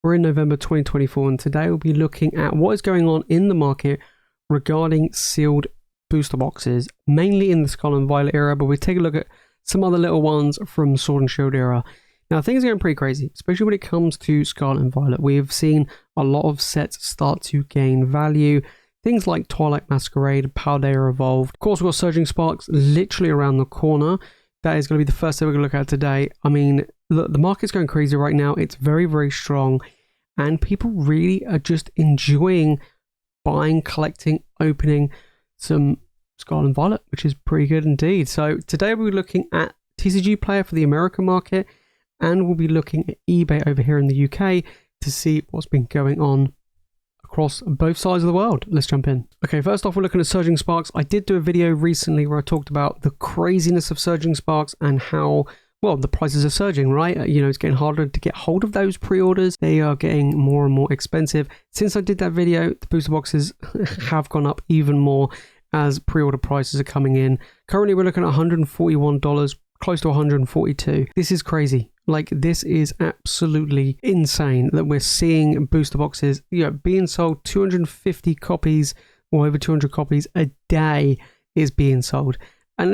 We're in November 2024, and today we'll be looking at what is going on in the market regarding sealed booster boxes, mainly in the Scarlet Violet era, but we take a look at some other little ones from Sword and Shield era. Now, things are going pretty crazy, especially when it comes to Scarlet and Violet. We've seen a lot of sets start to gain value. Things like Twilight Masquerade, Paldea Evolved. Of course, we've got Surging Sparks literally around the corner. That is going to be the first thing we're going to look at today. I mean, look, the market's going crazy right now. It's very, very strong. And people really are just enjoying buying, collecting, opening some Scarlet and Violet, which is pretty good indeed. So today we're looking at TCG Player for the American market. And we'll be looking at eBay over here in the UK to see what's been going on across both sides of the world. Let's jump in. Okay, first off, we're looking at Surging Sparks. I did do a video recently where I talked about the craziness of Surging Sparks and how, well, the prices are surging, right? You know, it's getting harder to get hold of those pre-orders. They are getting more and more expensive. Since I did that video, the booster boxes have gone up even more as pre-order prices are coming in. Currently, we're looking at $141, close to $142. This is crazy. Like, this is absolutely insane that we're seeing booster boxes, you know, being sold 250 copies or over 200 copies a day is being sold. And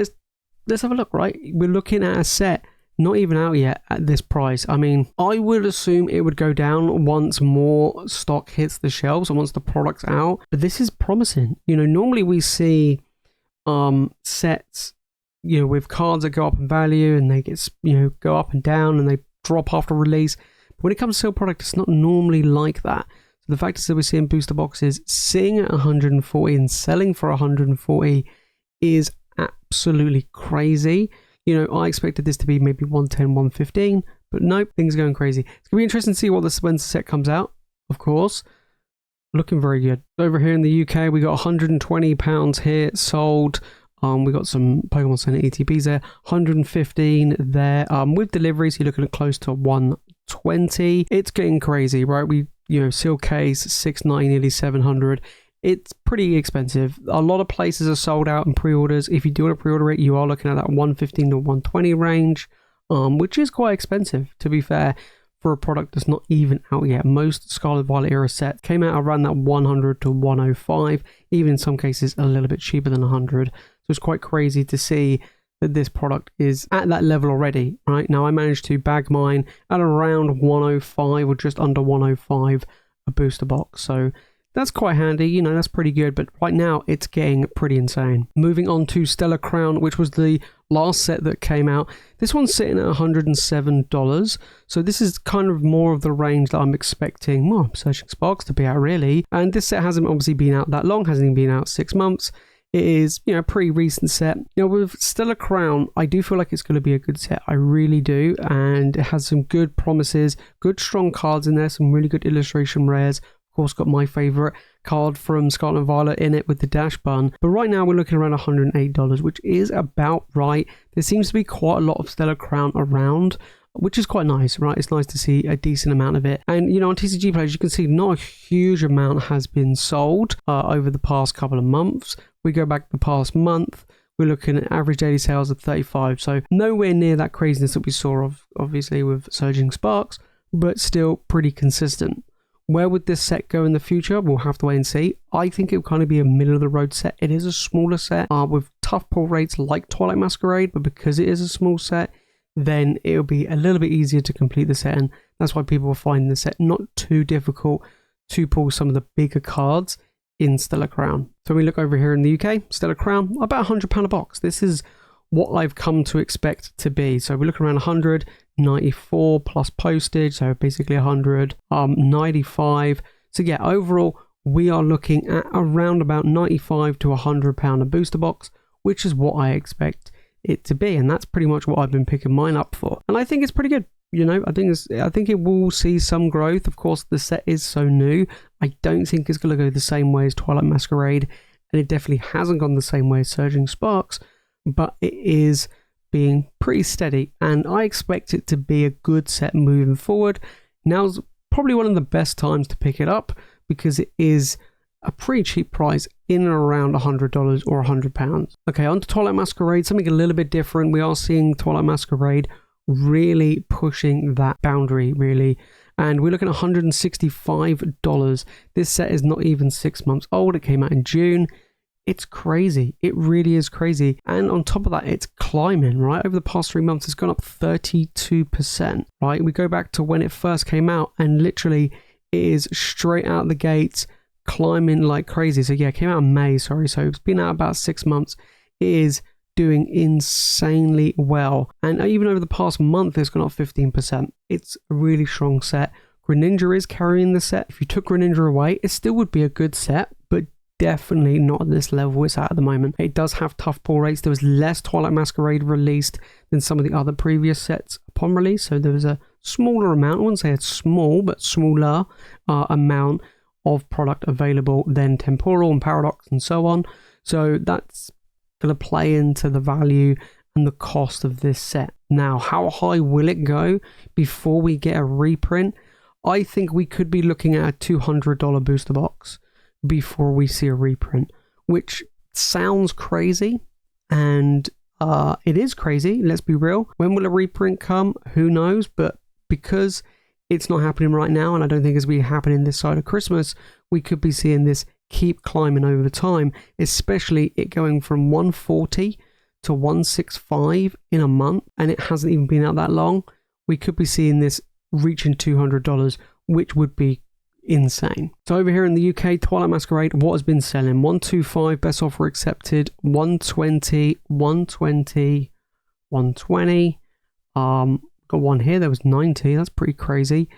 let's have a look, right? We're looking at a set not even out yet at this price. I mean, I would assume it would go down once more stock hits the shelves and once the product's out. But this is promising. You know, normally we see sets, you know, with cards that go up in value and they get, you know, go up and down and they drop after release. But when it comes to sale product, it's not normally like that. So the fact is that we're seeing booster boxes sitting at 140 and selling for 140 is absolutely crazy. You know, I expected this to be maybe 110, 115, but nope, things are going crazy. It's going to be interesting to see what when the set comes out, of course. Looking very good. Over here in the UK, we got £120 here sold. We got some Pokemon Center ETBs there, 115 there. With deliveries, you're looking at close to 120. It's getting crazy, right? You know, seal case, $690, nearly $700. It's pretty expensive. A lot of places are sold out in pre-orders. If you do want to pre-order it, you are looking at that 115 to 120 range, which is quite expensive, to be fair, for a product that's not even out yet. Most Scarlet Violet era sets came out around that 100 to 105, even in some cases a little bit cheaper than 100. So it's quite crazy to see that this product is at that level already, right? Now I managed to bag mine at around 105 or just under 105 a booster box. So that's quite handy, you know, that's pretty good, but right now it's getting pretty insane. Moving on to Stellar Crown, which was the last set that came out. This one's sitting at $107, so this is kind of more of the range that I'm expecting, well, Surging Sparks to be out, really. And this set hasn't obviously been out that long, hasn't even been out 6 months. It is, you know, a pretty recent set. You know, with Stellar Crown, I do feel like it's going to be a good set. I really do, and it has some good promises, good strong cards in there, some really good illustration rares. Of course, got my favorite card from Scarlet Violet in it with the dash bun. But right now we're looking around $108, which is about right. There seems to be quite a lot of Stellar Crown around, which is quite nice, right? It's nice to see a decent amount of it. And, you know, on TCG Players, you can see not a huge amount has been sold over the past couple of months. We go back the past month, we're looking at average daily sales of 35. So nowhere near that craziness that we saw of, obviously, with Surging Sparks, but still pretty consistent. Where would this set go in the future? We'll have to wait and see. I think it will kind of be a middle-of-the-road set. It is a smaller set with tough pull rates like Twilight Masquerade, but because it is a small set, then it'll be a little bit easier to complete the set, and that's why people are finding the set not too difficult to pull some of the bigger cards in Stellar Crown. So we look over here in the UK, Stellar Crown, about £100 a box. This is what I've come to expect to be. So we're looking around 194 plus postage, so basically 100, 95. So yeah, overall we are looking at around about 95 to £100 a booster box, which is what I expect it to be, and that's pretty much what I've been picking mine up for. And I think it's pretty good. You know, I think it will see some growth. Of course, the set is so new. I don't think it's going to go the same way as Twilight Masquerade, and it definitely hasn't gone the same way as Surging Sparks, but it is being pretty steady, and I expect it to be a good set moving forward. Now's probably one of the best times to pick it up because it is a pretty cheap price, in and around $100 or £100. Okay, on to Twilight Masquerade, something a little bit different. We are seeing Twilight Masquerade really pushing that boundary, really. and we're looking at $165. This set is not even 6 months old. It came out in June. It's crazy. It really is crazy. And on top of that, it's climbing, right? Over the past 3 months, it's gone up 32%, right? We go back to when it first came out, and literally it is straight out the gates, climbing like crazy. So yeah, it came out in May, sorry. So it's been out about 6 months. It is doing insanely well. And even over the past month, it's gone up 15%. It's a really strong set. Greninja is carrying the set. If you took Greninja away, it still would be a good set, but definitely not at this level it's at the moment. It does have tough pull rates. There was less Twilight Masquerade released than some of the other previous sets upon release, so there was a smaller amount, I wouldn't say it's small, but smaller amount of product available than Temporal and Paradox and so on. So that's going to play into the value and the cost of this set. Now, how high will it go before we get a reprint? I think we could be looking at a $200 booster box before we see a reprint, which sounds crazy, and it is crazy, let's be real. When will a reprint come? Who knows? But because it's not happening right now, and I don't think it's going to be happening this side of Christmas, we could be seeing this keep climbing over time, especially it going from 140 to 165 in a month, and it hasn't even been out that long. We could be seeing this reaching $200, which would be insane. So over here in the UK, Twilight Masquerade, what has been selling? 125, best offer accepted. 120, 120, 120. Got one here, there was 90, that's pretty crazy.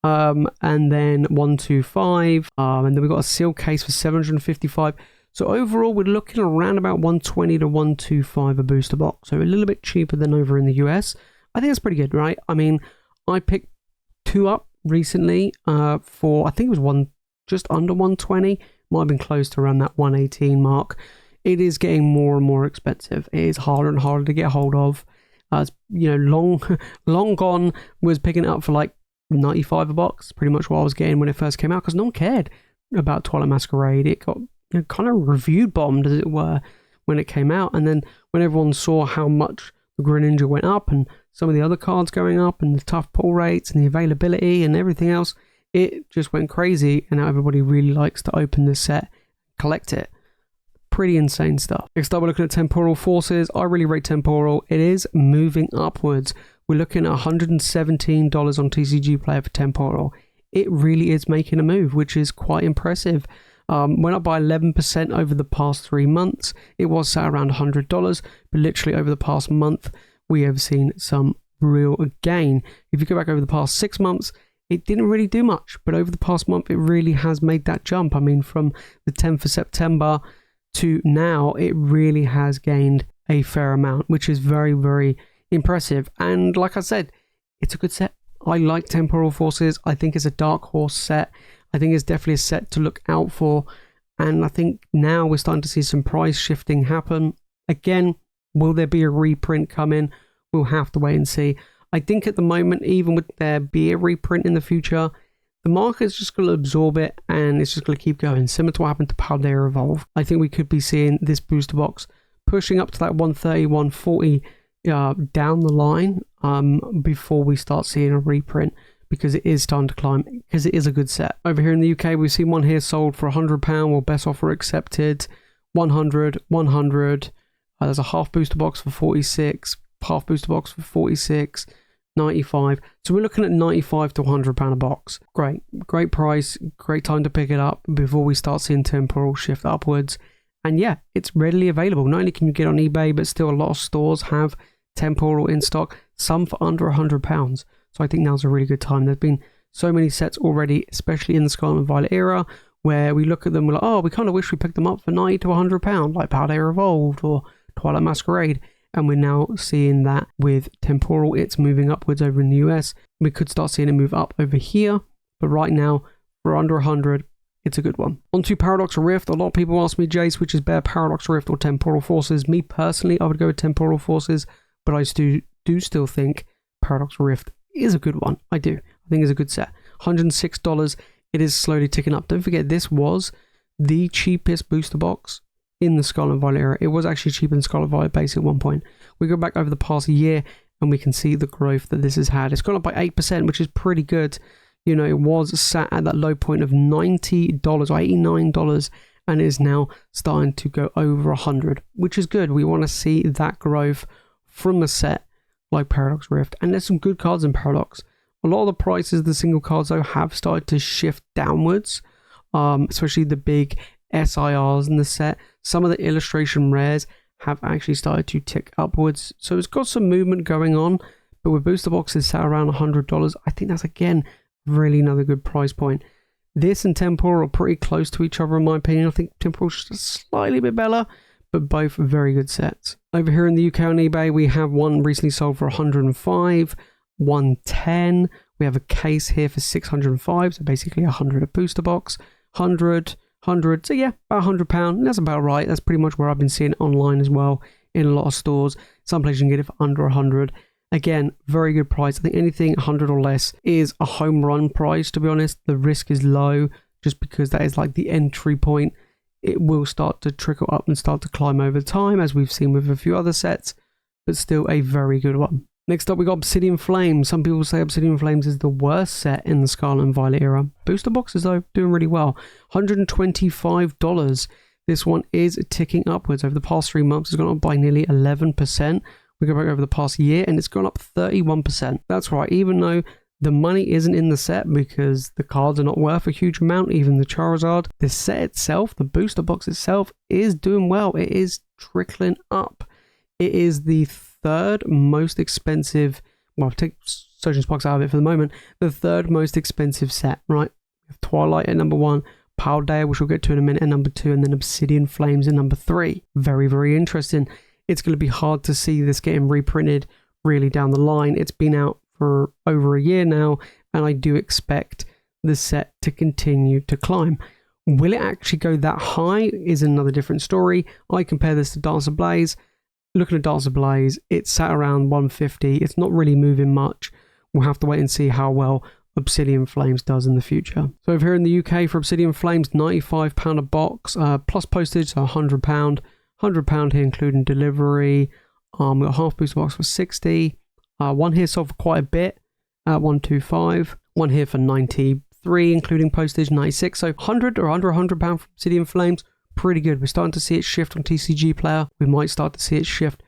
And then 125, and then we got a sealed case for 755. So overall, we're looking around about 120 to 125 a booster box. So a little bit cheaper than over in the US. I think that's pretty good, right? I mean, I picked two up recently for, I think it was just under 120. Might have been close to around that 118 mark. It is getting more and more expensive. It is harder and harder to get hold of. You know, long gone was picking it up for like 95 a box, pretty much what I was getting when it first came out, because no one cared about Twilight Masquerade. It got kind of review bombed, as it were, when it came out. And then when everyone saw how much the Greninja went up and some of the other cards going up and the tough pull rates and the availability and everything else, it just went crazy, and now everybody really likes to open this set, collect it. Pretty insane stuff. Next up, we're looking at Temporal Forces. I really rate Temporal. It is moving upwards. We're looking at $117 on TCG Player for Temporal. It really is making a move, which is quite impressive. Went up by 11% over the past 3 months. It was sat around $100, but literally over the past month, we have seen some real gain. If you go back over the past 6 months, it didn't really do much, but over the past month, it really has made that jump. I mean, from the 10th of September to now, it really has gained a fair amount, which is very, very impressive. And like I said, it's a good set. I like Temporal Forces. I think it's a dark horse set. I think it's definitely a set to look out for. And I think now we're starting to see some price shifting happen. Again, will there be a reprint coming? We'll have to wait and see. I think at the moment, even with there be a reprint in the future, the market's just going to absorb it, and it's just going to keep going. Similar to what happened to Paldea Evolve. I think we could be seeing this booster box pushing up to that 130, 140 down the line before we start seeing a reprint, because it is starting to climb, because it is a good set. Over here in the UK, we've seen one here sold for £100, or best offer accepted, 100, 100. There's a half booster box for 46, half booster box for 46, 95. So we're looking at 95 to £100 a box. Great price, great time to pick it up before we start seeing Temporal shift upwards. And yeah, it's readily available. Not only can you get on eBay, but still a lot of stores have Temporal in stock, some for under £100. So I think now's a really good time. There's been so many sets already, especially in the Scarlet Violet era, where we look at them, we're like, oh, we kind of wish we picked them up for £90 to £100, like Paldea Evolved or Twilight Masquerade. And we're now seeing that with Temporal, it's moving upwards over in the US. We could start seeing it move up over here, but right now, for under 100, it's a good one. On to Paradox Rift. A lot of people ask me, Jace, which is better, Paradox Rift or Temporal Forces? Me personally, I would go with Temporal Forces, but I do still think Paradox Rift is a good one. I do. I think it's a good set. $106. It is slowly ticking up. Don't forget, this was the cheapest booster box in the Scarlet Violet era. It was actually cheaper than Scarlet Violet base at one point. We go back over the past year and we can see the growth that this has had. It's gone up by 8%, which is pretty good You know, it was sat at that low point of $90 or $89, and it is now starting to go over 100, which is good. We want to see that growth from a set like Paradox Rift, and there's some good cards in Paradox. A lot of the prices of the single cards though have started to shift downwards, especially the big SIRs in the set. Some of the illustration rares have actually started to tick upwards, so it's got some movement going on. But with booster boxes sat around $100, I think that's again really another good price point. This and Temporal are pretty close to each other in my opinion. I think Temporal's just slightly bit better, but both very good sets. Over here in the UK on eBay, we have one recently sold for 105, 110. We have a case here for 605, so basically 100 a booster box, 100, so yeah, about £100. That's about right. That's pretty much where I've been seeing it online as well in a lot of stores. Some places you can get it for under 100. Again, very good price. I think anything 100 or less is a home run price, to be honest. The risk is low just because that is like the entry point. It will start to trickle up and start to climb over time, as we've seen with a few other sets, but still a very good one. Next up, we got Obsidian Flames. Some people say Obsidian Flames is the worst set in the Scarlet and Violet era. Booster boxes, though, doing really well. $125. This one is ticking upwards. Over the past 3 months, it's gone up by nearly 11%. We go back over the past year, and it's gone up 31%. That's right, even though the money isn't in the set because the cards are not worth a huge amount, even the Charizard, the set itself, the booster box itself, is doing well. It is trickling up. It is the third most expensive, well, take Surgeon Sparks out of it for the moment, the third most expensive set, right? We have Twilight at number 1, Paldea, which we'll get to in a minute, at number 2, and then Obsidian Flames at number 3. Very, very interesting. It's going to be hard to see this getting reprinted really down the line. It's been out for over a year now, and I do expect the set to continue to climb. Will it actually go that high is another different story. I compare this to Dancer Blaze. Looking at Dancer Blaze, it's sat around 150. It's not really moving much. We'll have to wait and see how well Obsidian Flames does in the future. So over here in the UK for Obsidian Flames, £95 a box, plus postage, so £100. £100 here including delivery. We got a half booster box for 60. One here sold for quite a bit at 125. One here for 93 including postage, 96. So 100 or under £100 for Obsidian Flames, pretty good. We're starting to see it shift on TCG Player. We might start to see it shift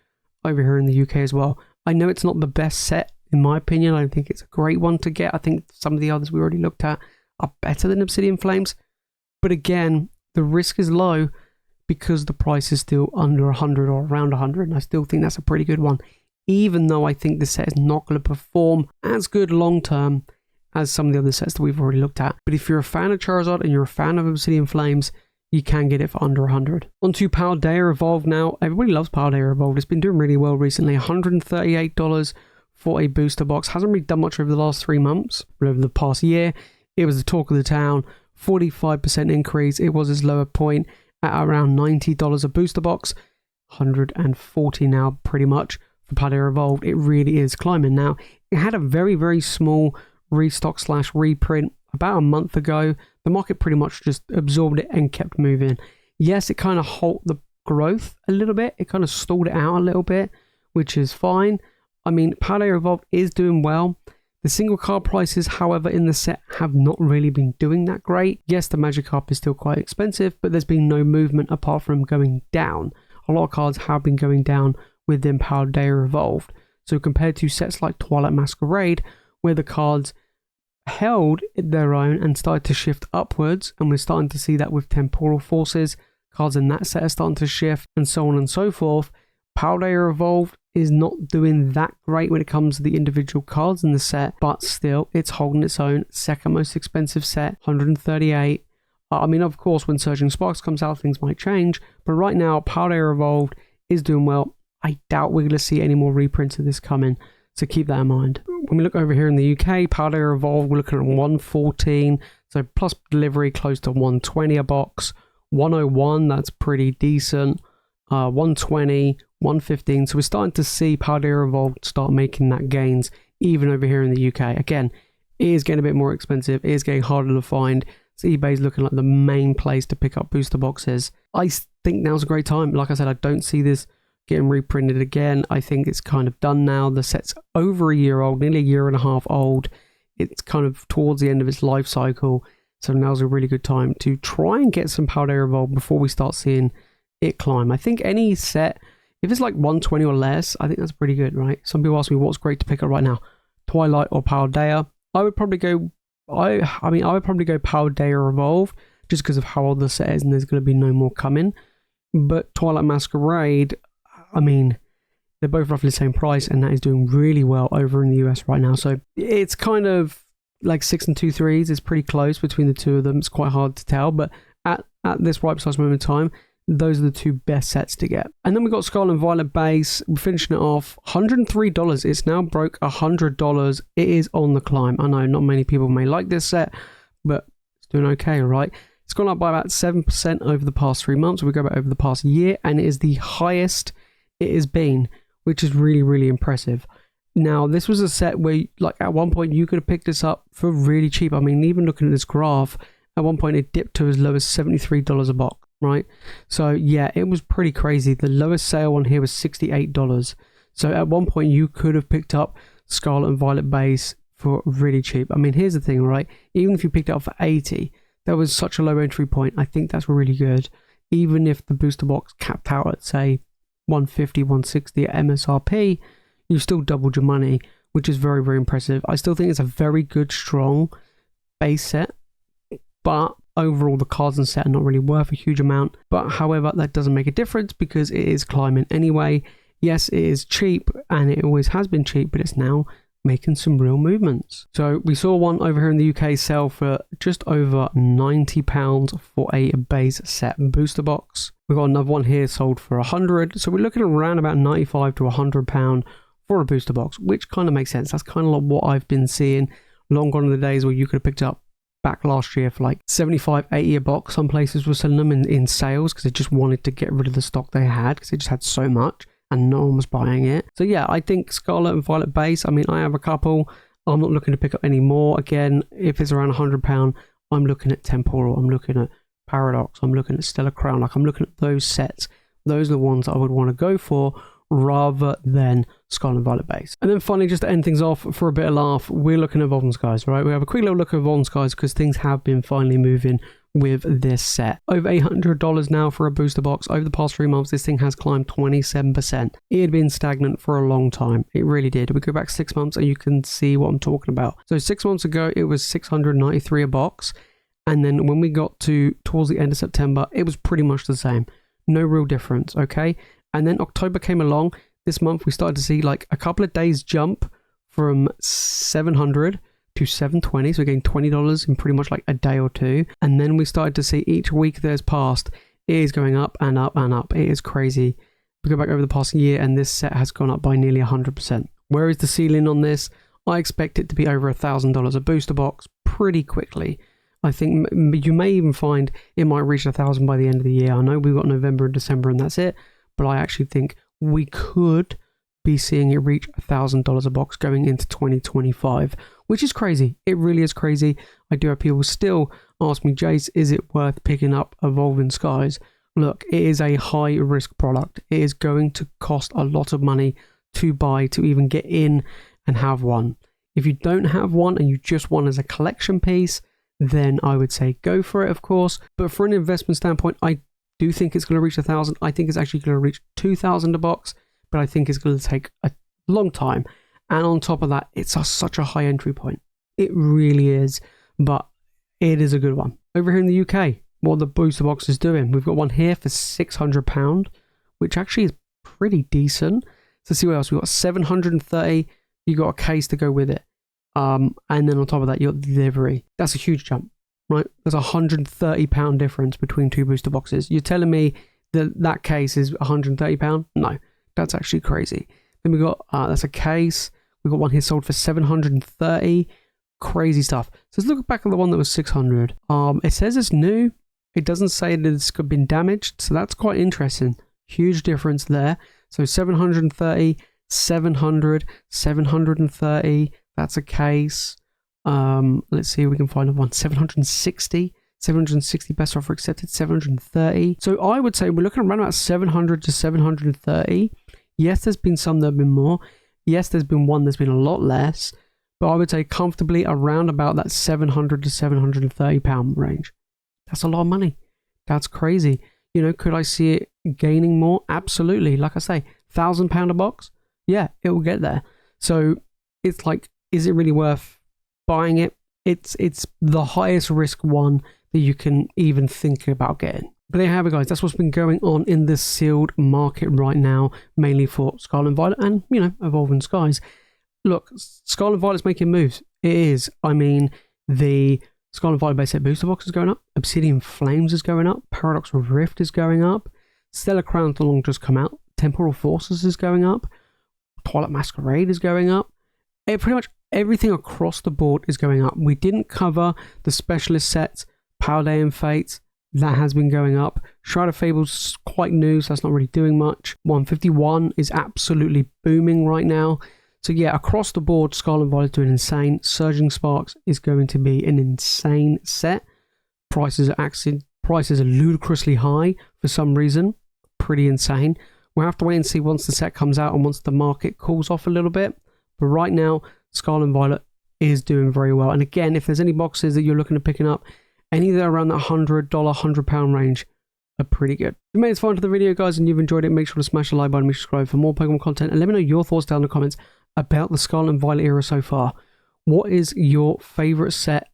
over here in the UK as well. I know it's not the best set in my opinion. I don't think it's a great one to get. I think some of the others we already looked at are better than Obsidian Flames. But again, the risk is low because the price is still under 100 or around 100, and I still think that's a pretty good one, even though I think the set is not going to perform as good long term as some of the other sets that we've already looked at. But if you're a fan of Charizard and you're a fan of Obsidian Flames, you can get it for under 100. On to Paldea Evolved now. Everybody loves Paldea Evolved. It's been doing really well recently. $138 for a booster box. Hasn't really done much over the last 3 months, but over the past year, it was the talk of the town. 45% increase. It was its lower point at around $90 a booster box. 140 now pretty much for Paldea Evolved. It really is climbing now. It had a very, very small restock / reprint about a month ago. The market pretty much just absorbed it and kept moving. Yes, it kind of halted the growth a little bit. It kind of stalled it out a little bit, which is fine. I mean, Paldea Evolved is doing well. The single card prices, however, in the set have not really been doing that great. Yes, the Magikarp is still quite expensive, but there's been no movement apart from going down. A lot of cards have been going down within Paldea Evolved. So compared to sets like Twilight Masquerade, where the cards held their own and started to shift upwards, and we're starting to see that with Temporal Forces, cards in that set are starting to shift, and so on and so forth. Paldea Evolved is not doing that great when it comes to the individual cards in the set, but still, it's holding its own. Second most expensive set, $138. I mean, of course, when Surging Sparks comes out, things might change, but right now, Paldea Evolved is doing well. I doubt we're going to see any more reprints of this coming, so keep that in mind. When we look over here in the UK, Paldea Evolved, we're looking at 114, so plus delivery close to 120 a box. 101, that's pretty decent. 120, 115, so we're starting to see Paldea Evolved start making that gains even over here in the UK. Again, it is getting a bit more expensive, it is getting harder to find, so eBay's looking like the main place to pick up booster boxes. I think now's a great time. Like I said, I don't see this getting reprinted again. I think it's kind of done now. The set's over a year old, nearly a year and a half old. it's kind of towards the end of its life cycle. So now's a really good time to try and get some Paldea evolved before we start seeing it climb. I think any set, if it's like 120 or less, I think that's pretty good, right? Some people ask me what's great to pick up right now, Twilight or Paldea. I would probably go, I would probably go Paldea Evolved, just because of how old the set is and there's going to be no more coming. But Twilight Masquerade, I mean, they're both roughly the same price, and that is doing really well over in the US right now. So it's kind of like 6 and 2 3s. It's pretty close between the two of them. It's quite hard to tell, but at this right precise moment in time, those are the two best sets to get. And then we got Scarlet Violet base. We're finishing it off. $103. It's now broke $100. It is on the climb. I know not many people may like this set, but it's doing okay, right? It's gone up by about 7% over the past 3 months. We go back over the past year, and it is the highest it has been, which is really, really impressive. Now, this was a set where, like, at one point you could have picked this up for really cheap. I mean, even looking at this graph, at one point it dipped to as low as $73 a box, right? So yeah, it was pretty crazy. The lowest sale on here was $68. So at one point you could have picked up Scarlet and Violet base for really cheap. I mean, here's the thing, right? Even if you picked it up for $80, that was such a low entry point. I think that's really good. Even if the booster box capped out at, say, $150, $160 at MSRP, you still doubled your money, which is very, very impressive. I still think it's a very good, strong base set, but overall the cards and set are not really worth a huge amount. But however, that doesn't make a difference because it is climbing anyway. Yes, it is cheap, and it always has been cheap, but it's now making some real movements. So we saw one over here in the UK sell for just over £90 for a base set booster box. We've got another one here sold for £100. So we're looking at around about £95 to £100 for a booster box, which kind of makes sense. That's kind of like what I've been seeing. Long gone are the days where you could have picked up back last year for like 75, 80 a box. Some places were selling them in sales because they just wanted to get rid of the stock they had because they just had so much and no one was buying it. So yeah, I think Scarlet and Violet base, I mean, I have a couple. I'm not looking to pick up any more. Again, if it's around £100, I'm looking at Temporal, I'm looking at Paradox, I'm looking at Stellar Crown. Like, I'm looking at those sets. Those are the ones I would want to go for rather than Scarlet and Violet base. And then finally, just to end things off for a bit of laugh, we're looking at Evolving Skies, right? We have a quick little look at Evolving Skies because things have been finally moving with this set. Over $800 now for a booster box. Over the past 3 months, this thing has climbed 27%. It had been stagnant for a long time. It really did. We go back 6 months and you can see what I'm talking about. So 6 months ago, it was $693 a box. And then when we got to towards the end of September, it was pretty much the same. No real difference, okay? And then October came along. This month, we started to see like a couple of days jump from $700 to $720, so we're getting $20 in pretty much like a day or two. And then we started to see each week that has passed, it is going up and up and up. It is crazy. We go back over the past year and this set has gone up by nearly 100%. Where is the ceiling on this? I expect it to be over $1,000 a booster box pretty quickly. I think you may even find it might reach 1,000 by the end of the year. I know we've got November and December and that's it, but I actually think we could be seeing it reach $1,000 a box going into 2025, which is crazy. It really is crazy. I do have people still ask me, Jace, is it worth picking up Evolving Skies? Look, it is a high risk product. It is going to cost a lot of money to buy to even get in and have one. If you don't have one and you just want as a collection piece, then I would say go for it, of course. But for an investment standpoint, I do think it's going to reach 1,000. I think it's actually going to reach 2,000 a box, but I think it's going to take a long time. And on top of that, it's such a high entry point. It really is, but it is a good one. Over here in the UK, what the booster box is doing, we've got one here for £600, which actually is pretty decent. So see what else we've got. 730. You got a case to go with it, and then on top of that, you got delivery. That's a huge jump, right? There's £130 difference between two booster boxes. You're telling me that that case is £130? No, that's actually crazy. Then we got that's a case. We got one here sold for 730. Crazy stuff. So let's look back at the one that was 600. It says it's new. It doesn't say that it's been damaged, so that's quite interesting. Huge difference there. So 730, 700, 730. That's a case. Let's see if we can find a one. 760. 760 best offer accepted. 730. So I would say we're looking around about 700 to 730. Yes, there's been some that have been more. Yes, there's been one that's been a lot less. but I would say comfortably around about that £700 to £730 range. That's a lot of money. That's crazy. You know, could I see it gaining more? Absolutely. Like I say, £1,000 a box? Yeah, it will get there. So it's like, is it really worth buying it? It's the highest risk one that you can even think about getting. But there you have it, guys. That's what's been going on in the sealed market right now, mainly for Scarlet Violet and, you know, Evolving Skies. Look, Scarlet Violet's making moves. It is. I mean, the Scarlet Violet base set booster box is going up. Obsidian Flames is going up. Paradox Rift is going up. Stellar Crown's no longer just come out. Temporal Forces is going up. Twilight Masquerade is going up. Pretty much everything across the board is going up. We didn't cover the specialist sets, Power Day and Fates. That has been going up. Shroud of Fable's quite new, so that's not really doing much. 151 is absolutely booming right now. So yeah, across the board, Scarlet Violet doing insane. Surging Sparks is going to be an insane set. Prices are ludicrously high for some reason. Pretty insane. We'll have to wait and see once the set comes out and once the market cools off a little bit. But right now, Scarlet Violet is doing very well. And again, if there's any boxes that you're looking at picking up, any that are around that $100, £100 range are pretty good. If you made it far into the video, guys, and you've enjoyed it, make sure to smash the like button, make sure to subscribe for more Pokemon content, and let me know your thoughts down in the comments about the Scarlet Violet era so far. What is your favorite set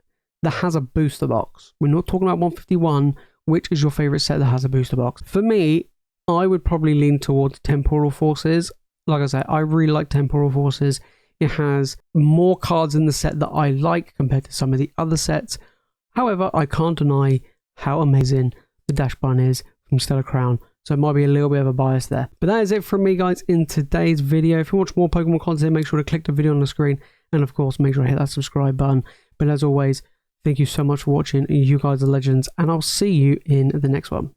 that has a booster box? We're not talking about 151. Which is your favorite set that has a booster box? For me, I would probably lean towards Temporal Forces. Like I said, I really like Temporal Forces. It has more cards in the set that I like compared to some of the other sets. However, I can't deny how amazing the Dash Bun is from Stellar Crown. So it might be a little bit of a bias there. But that is it from me, guys, in today's video. If you watch more Pokemon content, make sure to click the video on the screen. And of course, make sure to hit that subscribe button. But as always, thank you so much for watching. You guys are legends. And I'll see you in the next one.